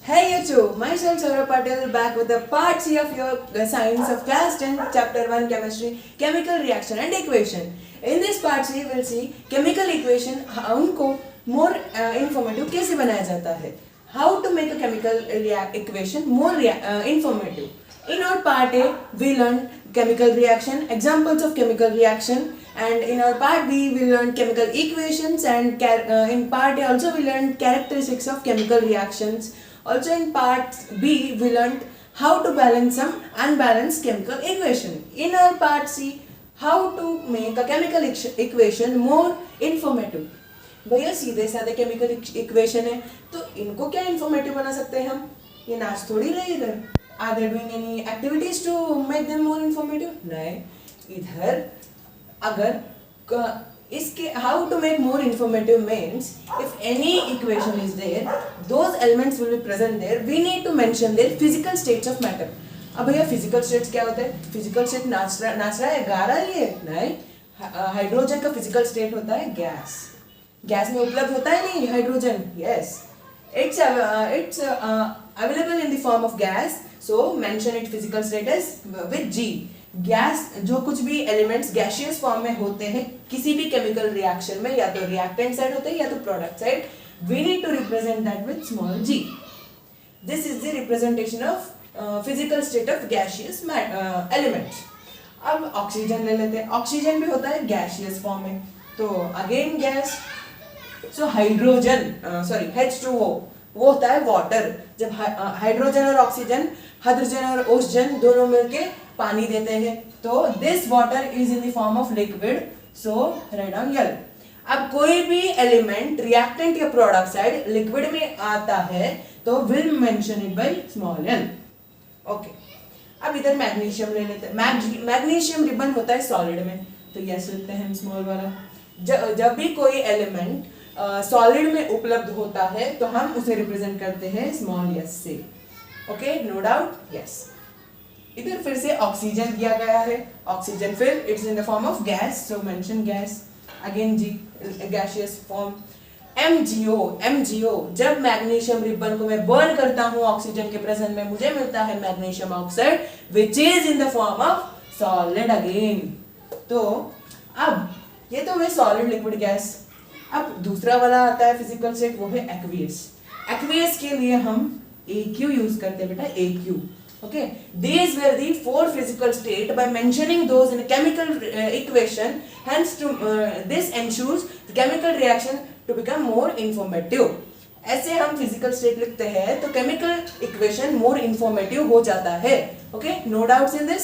Hey you two, myself Saurabh Patel back with the part C of your science of class 10 chapter 1 chemistry chemical reaction and equation. In this part C we will see chemical equation उनको more informative कैसे बनाया जाता है. How to make a chemical equation more informative. In our part A we learned chemical reaction, examples of chemical reaction, and in our part B we learned chemical equations, and in part A also we learned characteristics of chemical reactions. Also in part B we learned how to balance some unbalanced chemical equation. In our part C, how to make a chemical equation more informative. भैया सीधे साधे chemical equation है तो इनको क्या informative बना सकते हैं हम. ये नाच थोड़ी रहे इधर. Are they doing any activities to make them more informative. नहीं, इधर अगर इसके how to make more informative means if any equation is there those elements will be present there we need to mention their physical states of matter. अब भैया physical states क्या होता है. Physical state नाच रहा है, गा रहा है ये. नहीं, हाइड्रोजन का फिजिकल स्टेट होता है गैस. गैस में उपलब्ध होता है नहीं hydrogen. Yes, it's available in the form of gas, so mention it physical status with G. Gas जो कुछ भी एलिमेंट्स गैसियस फॉर्म में होते हैं किसी भी केमिकल रिएक्शन में, या तो रिएक्टेंट साइड होते हैं या तो product side, we need to represent that with small g. This is the representation of physical state of gaseous elements. अब ऑक्सीजन ले लेते हैं. ऑक्सीजन भी होता है गैसियस फॉर्म में, तो again gas. So hydrogen H2O वो होता है वाटर. जब हाइड्रोजन और ऑक्सीजन, हाइड्रोजन और ओजन दोनों मिलके पानी देते हैं, तो this water is in the form of liquid, so write down L. अब कोई भी एलिमेंट रिएक्टेंट या प्रोडक्ट साइड लिक्विड में आता है तो will mention it by small l. Okay, अब इधर मैग्नीशियम ले लेते हैं. मैग्नीशियम रिबन होता है सॉलिड में, तो यस लिखते हैं हम स्मॉल वाला. जब भी कोई एलिमेंट सॉलिड में उपलब्ध होता है तो हम उसे रिप्रेजेंट करते हैं स्मॉल एस से. Okay, no doubt. यस, इधर फिर से ऑक्सीजन दिया गया है. ऑक्सीजन फिर it's in the form of gas, so mention gas. Again g, gaseous form. MgO जब मैग्नीशियम रिबन को मैं बर्न करता हूँ ऑक्सीजन के प्रेजेंस में, मुझे मिलता है magnesium oxide which is in the form of solid again. तो अब ये तो है सॉलिड लिक्विड गैस. अब दूसरा वाला आता है फिजिकल स्टेट, वो है एक्वियस. एक्वियस के लिए हम AQ यूज करते हैं बेटा, AQ. Okay, these were the four physical state. By mentioning those in a chemical equation, hence this ensures the chemical reaction to become more informative. ऐसे हम फिजिकल स्टेट लिखते हैं तो केमिकल इक्वेशन मोर informative हो जाता है. Okay, no doubts in this.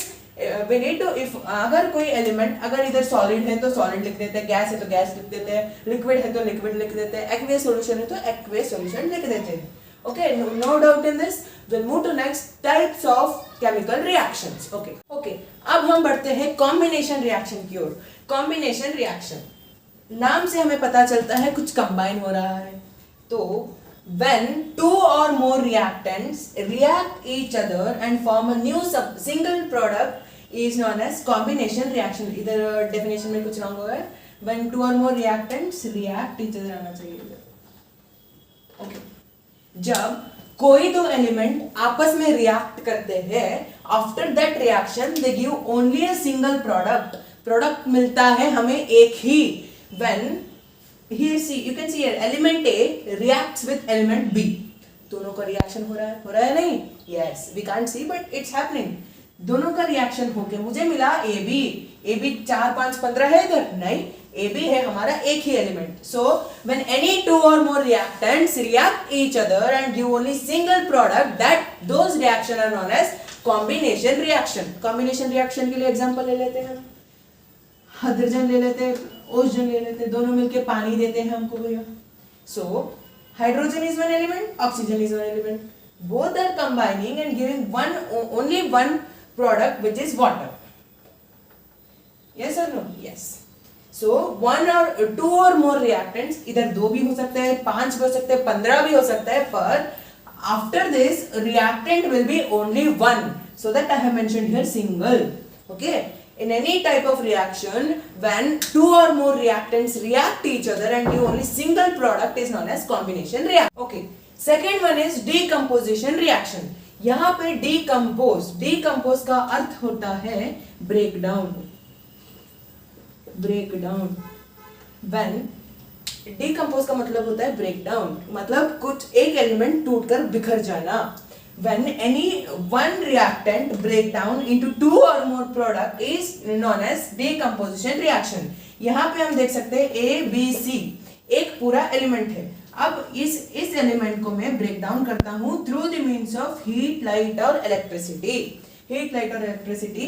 we need to, if अगर कोई एलिमेंट अगर इधर सॉलिड है तो सॉलिड लिख देते हैं, गैस है तो गैस लिख देते हैं, लिक्विड है तो लिक्विड लिख देते हैं, एक्वियस सॉल्यूशन है तो एक्वियस सॉल्यूशन लिख देते हैं. Okay, no doubt in this. Will move to next types of chemical reactions. Okay, अब हम बढ़ते हैं कॉम्बिनेशन रिएक्शन की ओर. कॉम्बिनेशन रिएक्शन नाम से हमें पता चलता है कुछ कंबाइन हो रहा है. तो when two or more reactants react each other and form a new single product is known as combination reaction. इधर definition में कुछ wrong हुआ है. when two or more reactants react each other आना चाहिए इधर. okay, जब कोई दो एलिमेंट आपस में रिएक्ट करते हैं, after that reaction they give only a single product मिलता है हमें एक ही. when here see you can see here element A reacts with element B. दोनों का रिएक्शन हो रहा है नहीं. yes, we can't see but it's happening. दोनों का रिएक्शन होके मुझे मिला AB 4 5 15 है इधर. नहीं, AB है हमारा एक ही element. so when any two or more reactants react each other and give only single product, that those reaction are known as combination reaction. combination reaction के लिए एग्जांपल ले लेते हैं. हाइड्रोजन ले लेते हैं, ओजन ले लेते हैं, दोनों मिलके पानी देते हैं हमको भैया. So hydrogen is one element, oxygen is one element. Both are combining and giving only one product which is water. yes or no? yes. so one or two or more reactants, इधर दो भी हो सकते हैं, 5 भी हो सकते हैं, 15 भी हो सकता है, पर after this reactant will be only one, so that I have mentioned here single. okay, in any type of reaction when two or more reactants react each other and give only single product is known as combination reaction. okay, second one is decomposition reaction. यहाँ पे decompose का अर्थ होता है break down. When decompose का मतलब होता है break down, मतलब कुछ एक एलिमेंट टूटकर बिखर जाना. When any one reactant break down into two or more product is known as decomposition reaction. यहाँ पे हम देख सकते हैं A, B, C एक पूरा एलिमेंट है. अब इस एलिमेंट को मैं ब्रेक डाउन करता हूँ through the means of heat, light और इलेक्ट्रिसिटी. हीट, लाइट और इलेक्ट्रिसिटी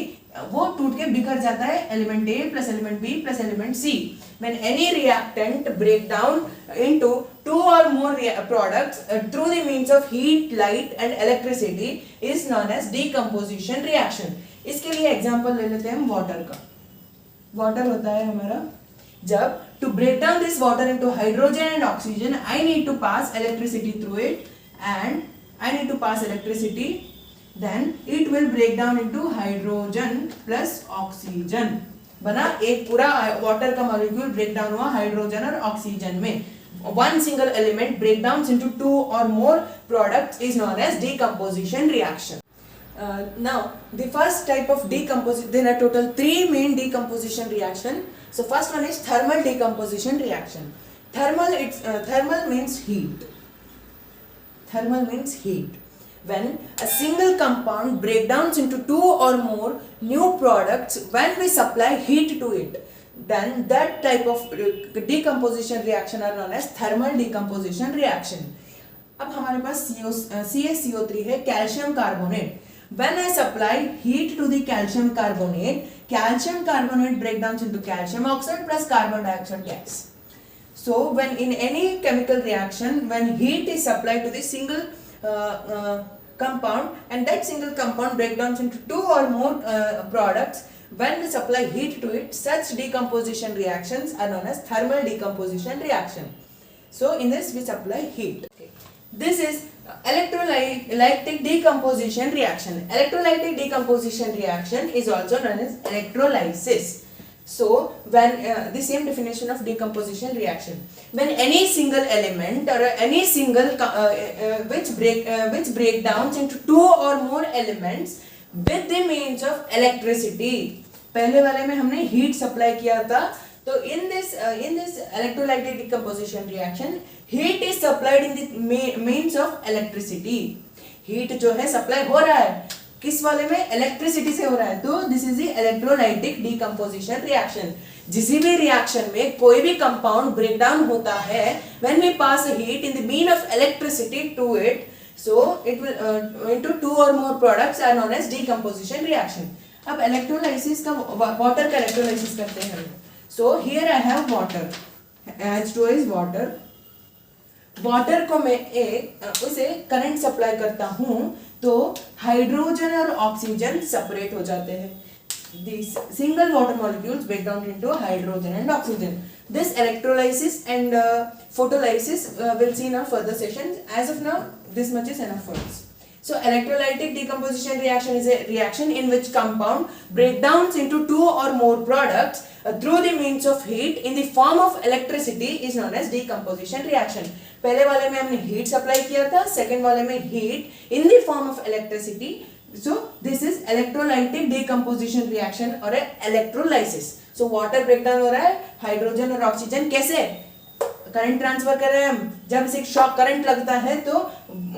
वो टूट के बिखर जाता है element A plus element B plus element C. When any reactant break down into two or more products through the means of heat, light and electricity is known as decomposition reaction. इसके लिए example ले लेते हैं हम water का. Water होता है हमारा, जब to break down this water into hydrogen and oxygen I need to pass electricity through it, and I need to pass electricity, then it will break down into hydrogen plus oxygen. बना एक पूरा water का molecule break down हुआ hydrogen और oxygen में. One single element breakdowns into two or more products is known as decomposition reaction. Now, the first type of decomposition, there are total three main decomposition reaction. So first one is thermal decomposition reaction. Thermal means heat. Thermal means heat. When a single compound breakdowns into two or more new products, when we supply heat to it, then that type of decomposition reaction are known as thermal decomposition reaction. अब हमारे पास CaCO3 है, calcium carbonate. When I supply heat to the calcium carbonate breakdowns into calcium oxide plus carbon dioxide gas. So when in any chemical reaction, when heat is supplied to the single compound, and that single compound breakdowns into two or more products, when we supply heat to it, such decomposition reactions are known as thermal decomposition reaction. So in this we supply heat. Okay. This is electrolytic decomposition reaction. Electrolytic decomposition reaction is also known as electrolysis. So when the same definition of decomposition reaction, when any single element or any single which breakdowns into two or more elements with the means of electricity. पहले वाले में हमने heat supply किया था, तो in this electrolytic decomposition reaction, heat is supplied in the means of electricity. Heat जो है supply हो रहा है किस वाले में, इलेक्ट्रिसिटी से हो रहा है. तो this is the electrolytic decomposition reaction. जिस भी रिएक्शन में कोई भी कंपाउंड ब्रेक डाउन होता है, when we pass heat in the mean of electricity to it, so it will into two or more products are known as decomposition reaction. अब electrolysis का, water का इलेक्ट्रोलाइसिस करते हैं. So here I have water, H2O is water. Water को मैं उसे current supply करता हूँ तो हाइड्रोजन और ऑक्सीजन सेपरेट हो जाते हैं. These single water molecules break down into hydrogen and oxygen. This electrolysis and photolysis we'll see in our further sessions. As of now, this much is enough for us. So electrolytic decomposition reaction is a reaction in which compound breakdowns into two or more products through the means of heat in the form of electricity is known as decomposition reaction. पहले वाले में हमने heat supply किया था, second वाले में heat in the form of electricity. So this is electrolytic decomposition reaction or electrolysis. So water breakdown हो रहा है, hydrogen और oxygen कैसे करंट ट्रांसफर कर रहे हैं हम. जब इसे शॉक करंट लगता है तो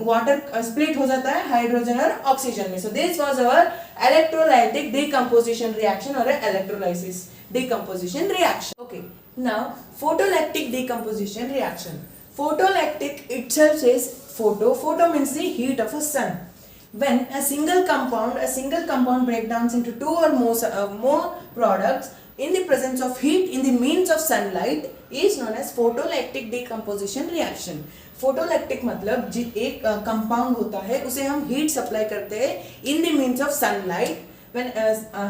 वाटर स्प्लिट हो जाता है हाइड्रोजन और ऑक्सीजन में. So this was our electrolytic decomposition reaction or electrolysis decomposition reaction. Okay, now photolytic decomposition reaction. Photolactic itself says photo means the heat of a sun. When a single compound breakdowns into two or more products in the presence of heat in the means of sunlight is known as photolactic decomposition reaction. Photolactic मतलब एक compound होता है, उसे हम heat supply करते हैं in the means of sunlight. When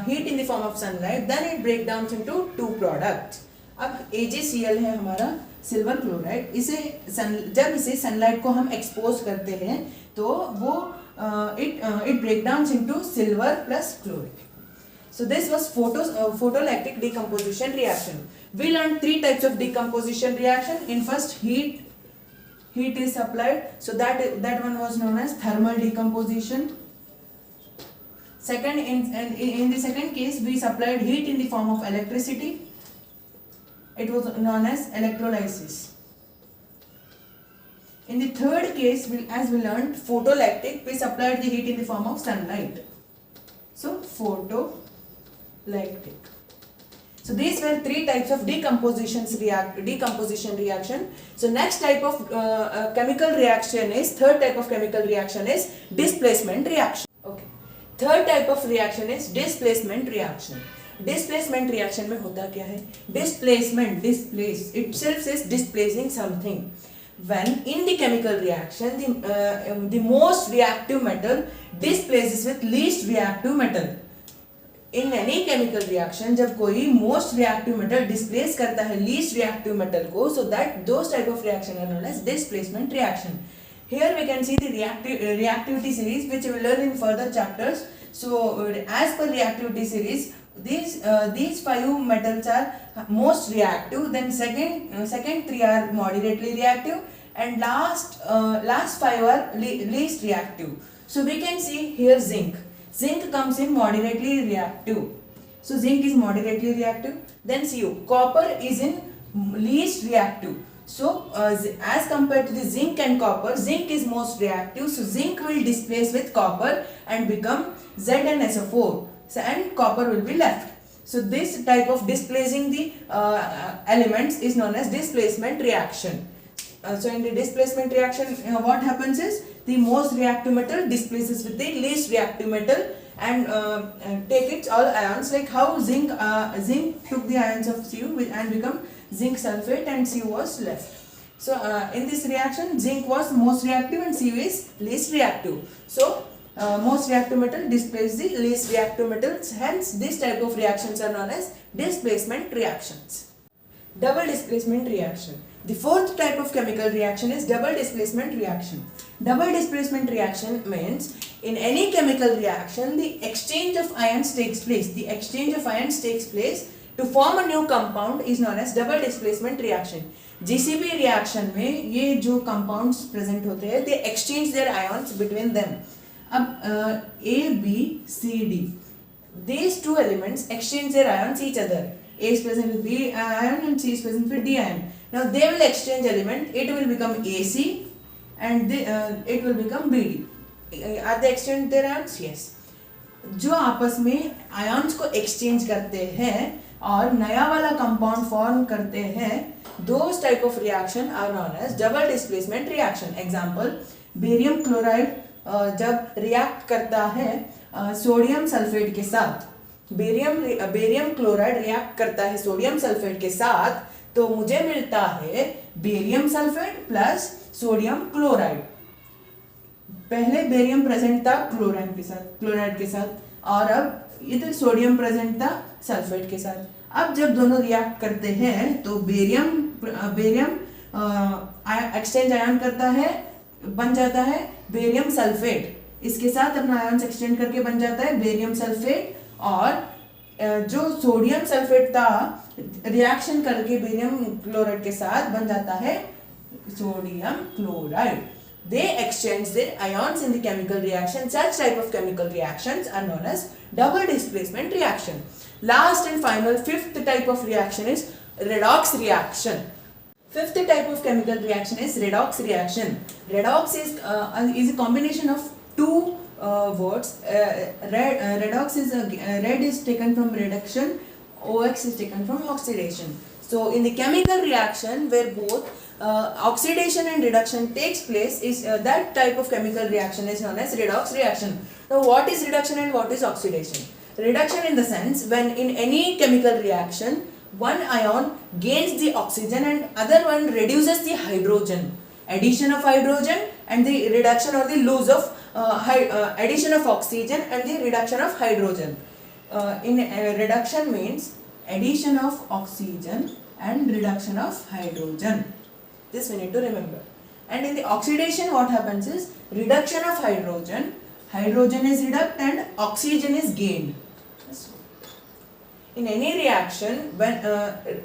heat in the form of sunlight, then it breaks down into two products. अब AgCl है हमारा सिल्वर क्लोराइड. जब इसे सनलाइट को हम एक्सपोज करते हैं तो वो it break downs into silver plus chloride. So this was photolactic decomposition reaction. We learned three types of decomposition reaction. In first, heat heat is supplied, so that one was known as thermal decomposition. Second, in the second case, we supplied heat in the form of electricity. It was known as electrolysis. In the third case, as we learned, photoelectric, we supplied the heat in the form of sunlight. So, photoelectric. So, these were three types of decomposition reaction. So, next type of chemical reaction is, third type of chemical reaction is displacement reaction. Okay. Third type of reaction is displacement reaction. Displacement reaction में होता क्या है? Displacement, displace itself is displacing something. When in the chemical reaction, the most reactive metal displaces with least reactive metal. In any chemical reaction, जब कोई most reactive metal displace करता है least reactive metal को, so that those type of reaction are known as displacement reaction. Here we can see the reactivity series, which we will learn in further chapters. So as per reactivity series, these five metals are most reactive, then second three are moderately reactive, and last five are least reactive. So we can see here zinc comes in moderately reactive, so zinc is moderately reactive. Then Cu, copper is in least reactive. So as compared to the zinc and copper, zinc is most reactive, so zinc will displace with copper and become ZnSO4. So, and copper will be left. So this type of displacing the elements is known as displacement reaction. So in the displacement reaction, what happens is the most reactive metal displaces with the least reactive metal and take its all ions, like how zinc took the ions of Cu and become zinc sulfate and Cu was left. So in this reaction, zinc was most reactive and Cu is least reactive. So most reactive metal displaces the least reactive metals, hence this type of reactions are known as displacement reactions. Double displacement reaction. The fourth type of chemical reaction is double displacement reaction. Double displacement reaction means in any chemical reaction the exchange of ions takes place. The exchange of ions takes place to form a new compound is known as double displacement reaction. GCP reaction में ये जो compounds present होते हैं, they exchange their ions between them. अब A, B, C, D, these two elements exchange their ions each other. A is present with B ion and C is present with D ion. Now they will exchange element. It will become AC and it will become BD. Are they exchange their ions? Yes. जो आपस में ions को exchange करते हैं और नया वाला compound form करते हैं, those type of reaction are known as double displacement reaction. Example, barium chloride जब react करता है सोडियम सल्फेट के साथ, बेरियम क्लोराइड रिएक्ट करता है सोडियम सल्फेट के साथ, तो मुझे मिलता है barium sulphate plus sodium chloride. पहले बेरियम प्रेजेंट था क्लोराइड के साथ, और अब इधर सोडियम प्रेजेंट था सल्फेट के साथ. अब जब दोनों रिएक्ट करते हैं तो बेरियम एक्सचेंज आयन करता है, बन जाता है बेरियम सल्फेट. इसके साथ अपना आयन एक्सचेंज करके बन जाता है बेरियम सल्फेट, और जो सोडियम सल्फेट था रिएक्शन करके बेरियम क्लोराइड के साथ बन जाता है sodium chloride. They exchange their ions in the chemical reaction. Such type of chemical reactions are known as double displacement reaction. Last and final, fifth type of reaction is redox reaction. Fifth type of chemical reaction is redox reaction. Redox is a combination of two words. Redox is red is taken from reduction, OX is taken from oxidation. So in the chemical reaction where both oxidation and reduction takes place, is that type of chemical reaction is known as redox reaction. Now what is reduction and what is oxidation? Reduction in the sense when in any chemical reaction one ion gains the oxygen and other one reduces the hydrogen. Addition of hydrogen and the reduction or the loss of addition of oxygen and the reduction of hydrogen. Reduction means addition of oxygen and reduction of hydrogen. This we need to remember. And in the oxidation what happens is reduction of hydrogen is reduced and oxygen is gained. In any reaction when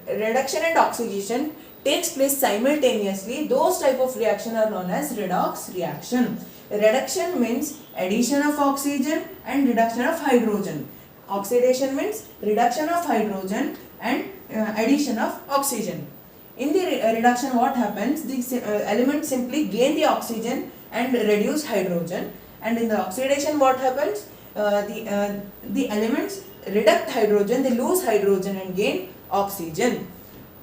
reduction and oxidation takes place simultaneously, those type of reaction are known as redox reaction. Reduction means addition of oxygen and reduction of hydrogen. Oxidation means reduction of hydrogen and addition of oxygen. In the reduction, what happens? The elements simply gain the oxygen and reduce hydrogen. And in the oxidation, what happens? The elements reduct hydrogen, they lose hydrogen and gain oxygen.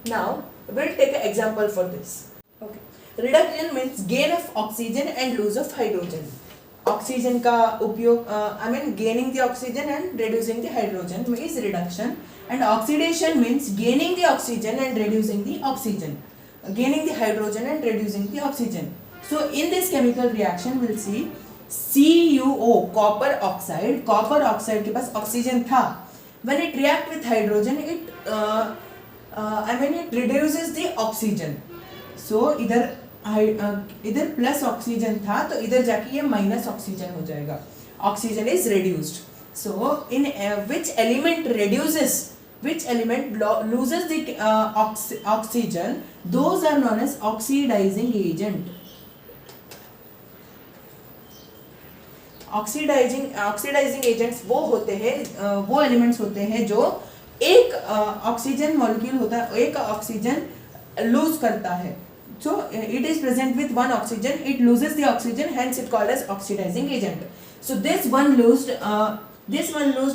Now, we'll take an example for this. Okay. Reduction means gain of oxygen and lose of hydrogen. Oxygen का उपयोग gaining the oxygen and reducing the hydrogen is reduction, and oxidation means gaining the oxygen and reducing the oxygen, gaining the hydrogen and reducing the oxygen. So in this chemical reaction we'll see CuO, copper oxide के पास oxygen था. When it react with hydrogen, it reduces the oxygen. So इधर plus oxygen था तो इधर जाके ये minus oxygen हो जाएगा. Oxygen is reduced. So in which element loses the oxygen, those are known as oxidizing agent. Oxidizing agents वो होते हैं, वो एलिमेंट्स होते हैं जो एक ऑक्सीजन मॉलिक्यूल होता है, एक ऑक्सीजन लूज करता है. So it is present with one oxygen, it loses the oxygen, hence it called as oxidizing agent. So this one loosed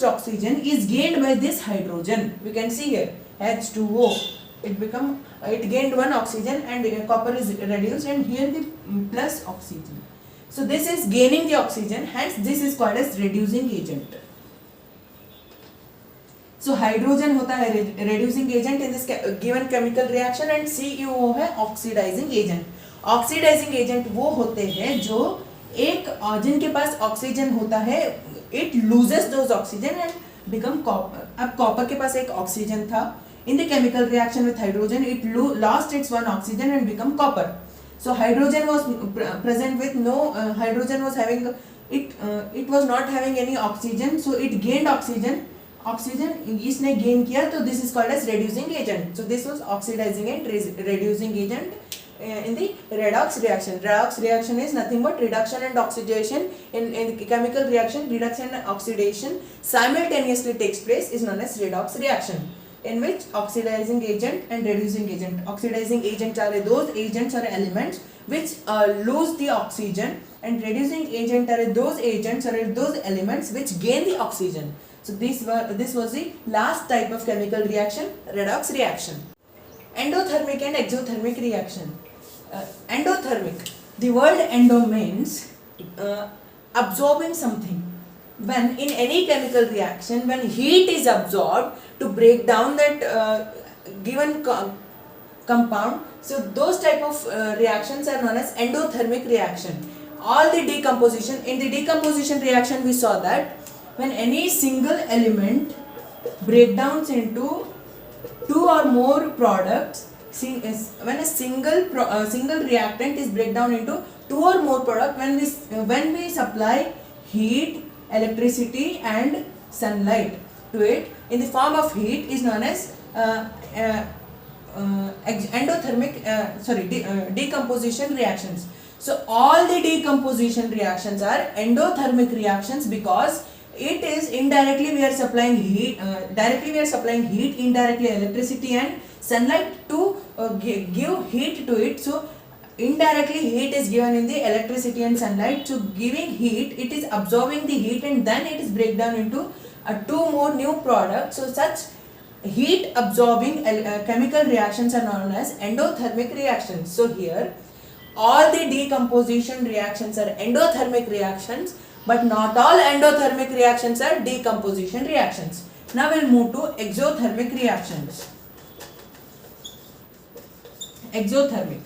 oxygen is gained by this hydrogen. We can see here H2O. It gained one oxygen and copper is reduced, and here the plus oxygen. So this is gaining the oxygen, hence this is called as reducing agent. So hydrogen होता है reducing agent in this given chemical reaction, and CuO है oxidizing agent. Oxidizing agent वो होते हैं जो जिनके पास oxygen होता है, it loses those oxygen and become copper. अब कॉपर के पास एक ऑक्सीजन था, in the chemical reaction with hydrogen it lost its one oxygen and become copper. So hydrogen was present with hydrogen was having it was not having any oxygen, so it gained oxygen इसने gain किया, तो this is called as reducing agent. So this was oxidizing and reducing agent in the redox reaction. Redox reaction is nothing but reduction and oxidation. In the chemical reaction, reduction and oxidation simultaneously takes place, is known as redox reaction, in which oxidizing agent and reducing agent. Oxidizing agents are those agents or elements which lose the oxygen, and reducing agent are those agents or those elements which gain the oxygen. So this was the last type of chemical reaction, redox reaction. Endothermic and exothermic reaction. Endothermic. The word endo means absorbing something. When in any chemical reaction, when heat is absorbed to break down that given compound, so those type of reactions are known as endothermic reaction. All the decomposition, in the decomposition reaction we saw that when any single element breakdowns into two or more products, when a single reactant is break down into two or more products, when we supply heat, electricity and sunlight to it in the form of heat, is known as decomposition reactions. So all the decomposition reactions are endothermic reactions, because it is indirectly we are supplying heat, directly we are supplying heat, indirectly electricity and sunlight to give heat to it. So indirectly heat is given in the electricity and sunlight. So giving heat, it is absorbing the heat and then it is break down into two more new products. So such heat absorbing chemical reactions are known as endothermic reactions. So here all the decomposition reactions are endothermic reactions, but not all endothermic reactions are decomposition reactions. Now we'll move to exothermic reactions. Exothermic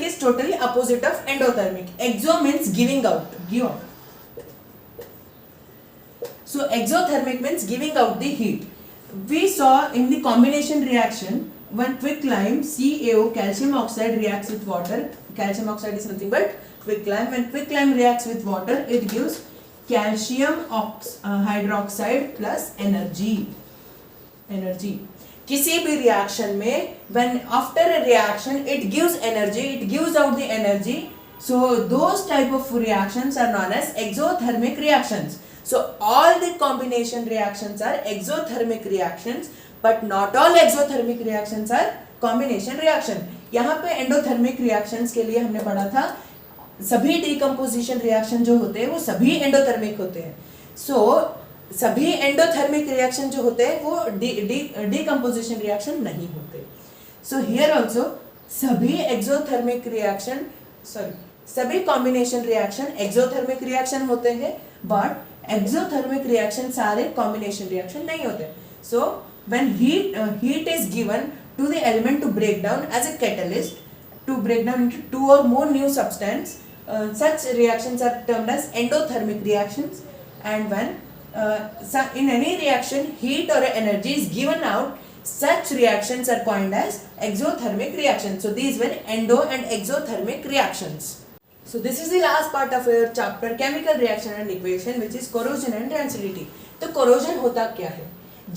is totally opposite of endothermic. Exo means giving out, give out. So exothermic means giving out the heat. We saw in the combination reaction, when quicklime CaO, calcium oxide, reacts with water. Calcium oxide is nothing but quicklime. When quicklime reacts with water, it gives calcium hydroxide plus energy. किसी भी reaction में when after a reaction it gives energy, it gives out the energy, so those type of reactions are known as exothermic reactions. So all the combination reactions are exothermic reactions, but not all exothermic reactions are combination reaction. यहाँ पे endothermic reactions के लिए हमने पढ़ा था सभी decomposition reaction जो होते हैं वो सभी एंडोथर्मिक होते हैं. सो सभी एंडोथर्मिक रिएक्शन जो होते हैं वो डीकम्पोजिशन रिएक्शन नहीं होते. सो हियर आल्सो सभी एक्सोथर्मिक रिएक्शन सभी कॉम्बिनेशन रिएक्शन एक्सोथर्मिक रिएक्शन होते हैं, बट एक्सोथर्मिक रिएक्शन सारे कॉम्बिनेशन रिएक्शन नहीं होते. So when heat is given to the element to break down as a catalyst to break down into two or more new substance, such reactions are termed as endothermic reactions. And when in any reaction heat or energy is given out, such reactions are coined as exothermic reactions. So these were endo and exothermic reactions. So this is the last part of your chapter chemical reaction and equation, which is corrosion and rancidity. तो corrosion होता क्या है?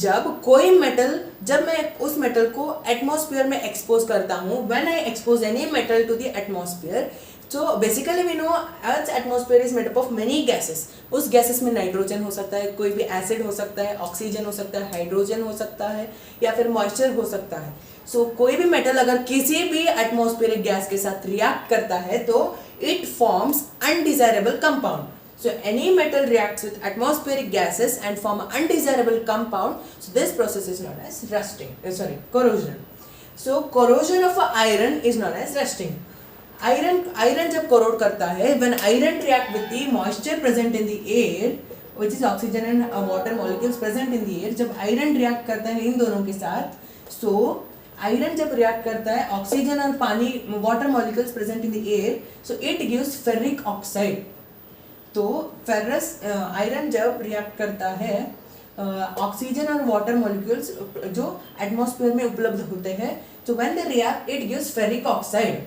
जब कोई metal, जब मैं उस metal को एटमॉस्फेयर में एक्सपोज करता हूँ, when I expose any metal to the atmosphere, so basically we know Earth's atmosphere is made up of many gases. उस गैसेस में नाइट्रोजन हो सकता है, कोई भी एसिड हो सकता है, ऑक्सीजन हो सकता है, हाइड्रोजन हो सकता है, या फिर मॉइस्चर हो सकता है. सो कोई भी मेटल अगर किसी भी एटमॉस्फेरिक गैस के साथ रिएक्ट करता है तो it forms undesirable compound. So any metal reacts with atmospheric gases and form an undesirable compound. So this process is known as rusting. Corrosion. So corrosion of iron is known as rusting. Iron जब corrode करता है, when iron react with the moisture present in the air, which is oxygen and water molecules present in the air, जब iron react करता है इन दोनों के साथ, so iron जब react करता है ऑक्सीजन और पानी water molecules present in the air, so it gives ferric oxide. तो फेरस आयरन जब रिएक्ट करता है ऑक्सीजन और वाटर मॉलिक्यूल्स जो एटमॉस्फेयर में उपलब्ध होते हैं, तो when they react it gives ferric oxide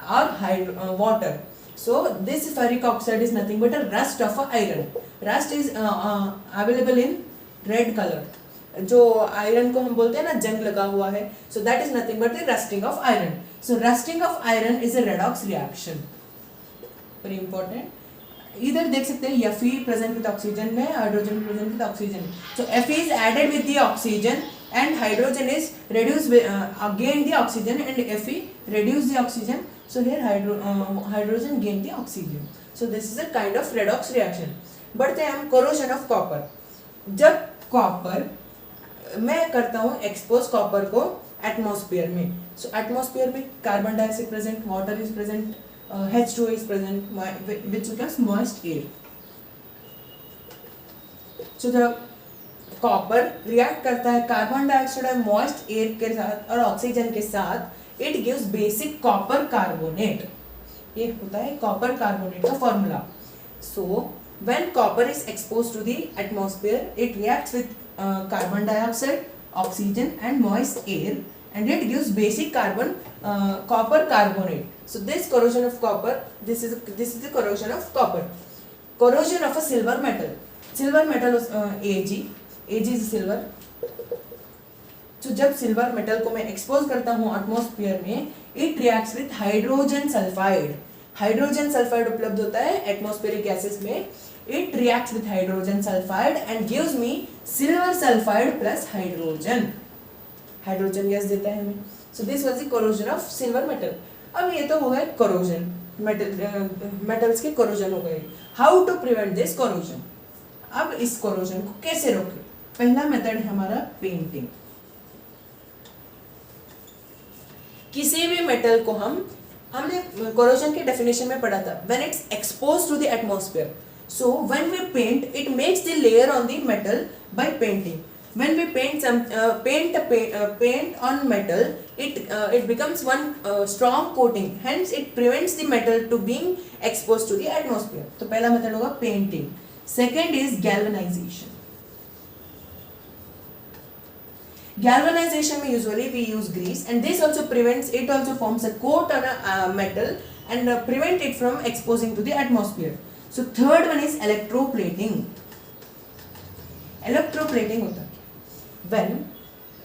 और water. So this ferric oxide is nothing but a rust of iron. Rust is available in red colour. जो आयरन को हम बोलते हैं ना जंग लगा हुआ है, so that is nothing but the rusting of iron. So rusting of iron is a redox reaction. Very important. इधर देख सकते हैं Fe प्रेजेंट विद ऑक्सीजन में, hydrogen present with oxygen. So Fe is added with the oxygen and hydrogen is reduced again the oxygen and Fe reduce the oxygen. So here hydrogen gain the oxygen. So this is a kind of redox reaction. बढ़ते हैं हम corrosion of copper. जब copper मैं करता हूँ expose copper को atmosphere में, so atmosphere में carbon dioxide present, water is present, H2 is present, which becomes moist air. So जब कॉपर रिएक्ट करता है कार्बन डाइऑक्साइड और मॉइस्ट एयर के साथ और ऑक्सीजन के साथ, it gives basic copper carbonate. ये होता है कॉपर कार्बोनेट का formula. So when copper is expose to the atmosphere, it reacts with carbon dioxide, oxygen and moist air, and it gives basic carbon copper carbonate. So this corrosion of copper, this is the corrosion of copper. Corrosion of a silver metal. Silver metal is Ag is silver. So जब silver metal को मैं expose करता हूँ atmosphere में, it reacts with hydrogen sulphide. Hydrogen sulphide उपलब्ध होता है atmospheric gases में. It reacts with hydrogen sulphide and gives me silver sulphide plus hydrogen. Hydrogen gas देता है हमें. सो this was the corrosion of silver metal. अब ये तो हो गया कोरोजन, मेटल्स के कोरोजन हो गए. How to prevent this corrosion? अब इस कोरोजन को कैसे रोकें? पहला मेथड है हमारा पेंटिंग. किसी भी मेटल को हमने कोरोजन के डेफिनेशन में पढ़ा था, when it's expose to the atmosphere, so when we paint it makes the layer on the metal by painting. When we paint on metal, it becomes one strong coating. Hence, it prevents the metal to being exposed to the atmosphere. तो पहला method होगा painting. Second is galvanization. Galvanization में usually we use grease, and this also prevents. It also forms a coat on a metal and prevent it from exposing to the atmosphere. So third one is electroplating. Electroplating होता है when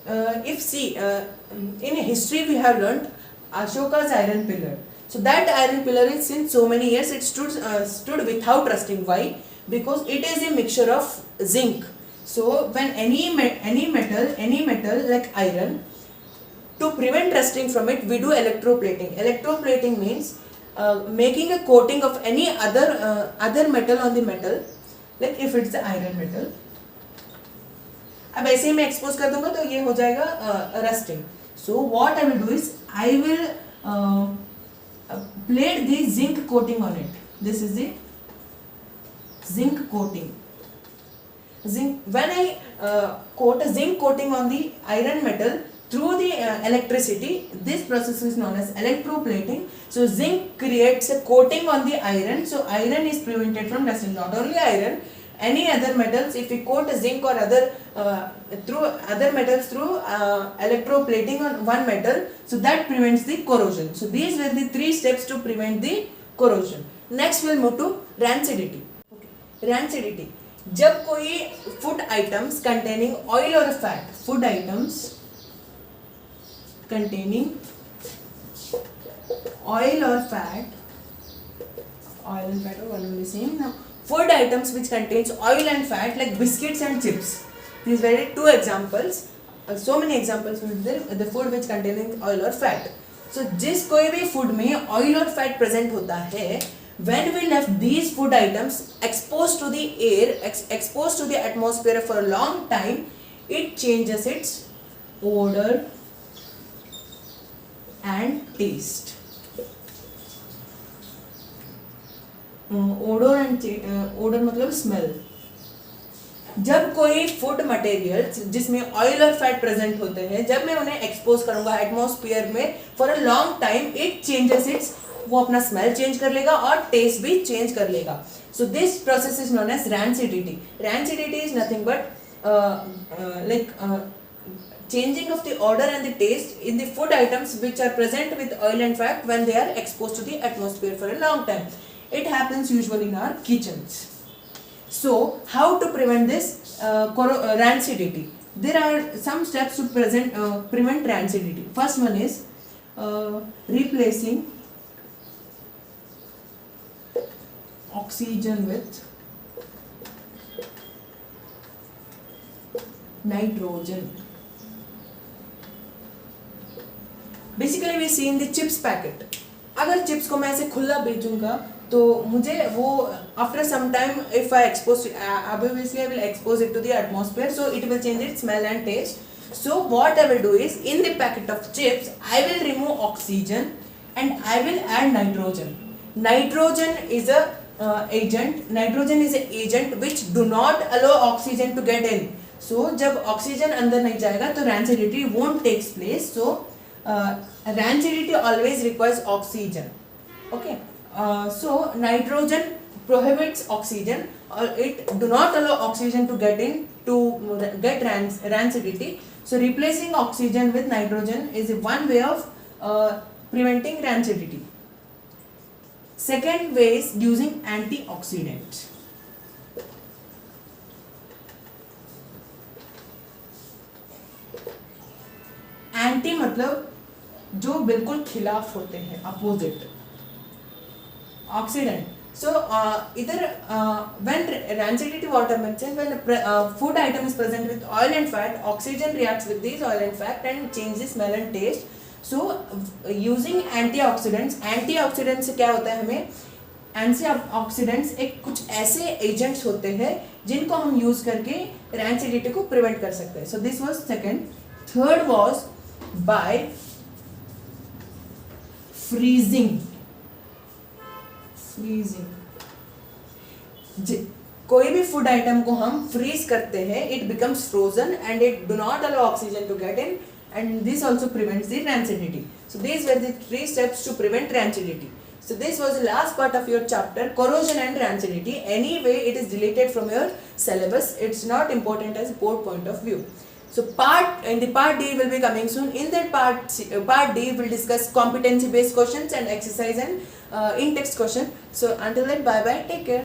if see in history we have learned Ashoka's iron pillar. So that iron pillar is since so many years it stood without rusting. Why? Because it is a mixture of zinc. So when any metal like iron, to prevent rusting from it, we do electroplating. Electroplating means making a coating of any other metal on the metal, like if it's the iron metal. अब ऐसे ही मैं expose कर दूंगा तो ये हो जाएगा rusting. So what I will do is I will plate the zinc coating on it. This is the zinc coating. When I coat a zinc coating on the iron metal through the electricity, this process is known as electroplating. So zinc creates a coating on the iron, so iron is prevented from rusting. Not only iron, any other metals, if we coat a zinc or other metals through electroplating on one metal, so that prevents the corrosion. So these were the 3 steps to prevent the corrosion. Next we'll move to rancidity. Rancidity, जब कोई food items containing oil और fat, food items containing oil और fat, oil and fat are one and the same. Now food items which contains oil and fat like biscuits and chips, these were 2 examples. So many examples will be there, the food which containing oil or fat. So जिस कोई भी food में oil और fat present होता है, when we left these food items exposed to the air, exposed to the atmosphere for a long time, it changes its odor and taste. odor मतलब smell. जब कोई फूड मटेरियल जिसमें oil और fat present होते हैं, जब मैं उन्हें एक्सपोज करूंगा एटमॉस्फेयर में for a long time, it changes it's, वो अपना स्मेल चेंज कर लेगा और टेस्ट भी चेंज कर लेगा. So this process is known as rancidity. Rancidity is nothing but changing of the odor and the taste in the food items which are present with oil and fat when they are exposed to the atmosphere for a long time. It happens usually in our kitchens. So how to prevent this rancidity? There are some steps to prevent rancidity. First one is replacing oxygen with nitrogen. Basically we see in the chips packet. अगर chips को मैं ऐसे खुला बेचूंगा तो मुझे वो after some time if I expose it, obviously I will expose it to the atmosphere, so it will change its smell and taste. So what I will do is in the packet of chips I will remove oxygen and I will add nitrogen. Nitrogen is a nitrogen is an agent which do not allow oxygen to get in. So जब oxygen अंदर नहीं जाएगा तो rancidity won't takes place. So rancidity always requires oxygen. Okay. So nitrogen prohibits oxygen, or it do not allow oxygen to get in to get rancidity. So replacing oxygen with nitrogen is one way of preventing rancidity. Second way is using antioxidant. Anti मतलब जो बिल्कुल खिलाफ होते हैं, opposite. Oxidant. So either when rancidity, what I mentioned, when food item is present with oil and fat, oxygen reacts with these oil and fat and changes the smell and taste. So using antioxidants, antioxidants से क्या होता है, हमें antioxidants एक कुछ ऐसे agents होते हैं जिनको हम यूज करके rancidity को प्रिवेंट कर सकते हैं. So this was second. Third was by freezing. कोई भी फूड आइटम को हम फ्रीज करते हैं, it becomes frozen and it do not allow oxygen to get in, and this also prevents the rancidity. So these were the 3 steps to prevent rancidity. So this was the last part of your chapter, corrosion and rancidity. Anyway, it is deleted from your syllabus. It's not important as board point of view. So part D will be coming soon. In that part D will discuss competency based questions and exercise and in text question. So until then, bye bye, take care.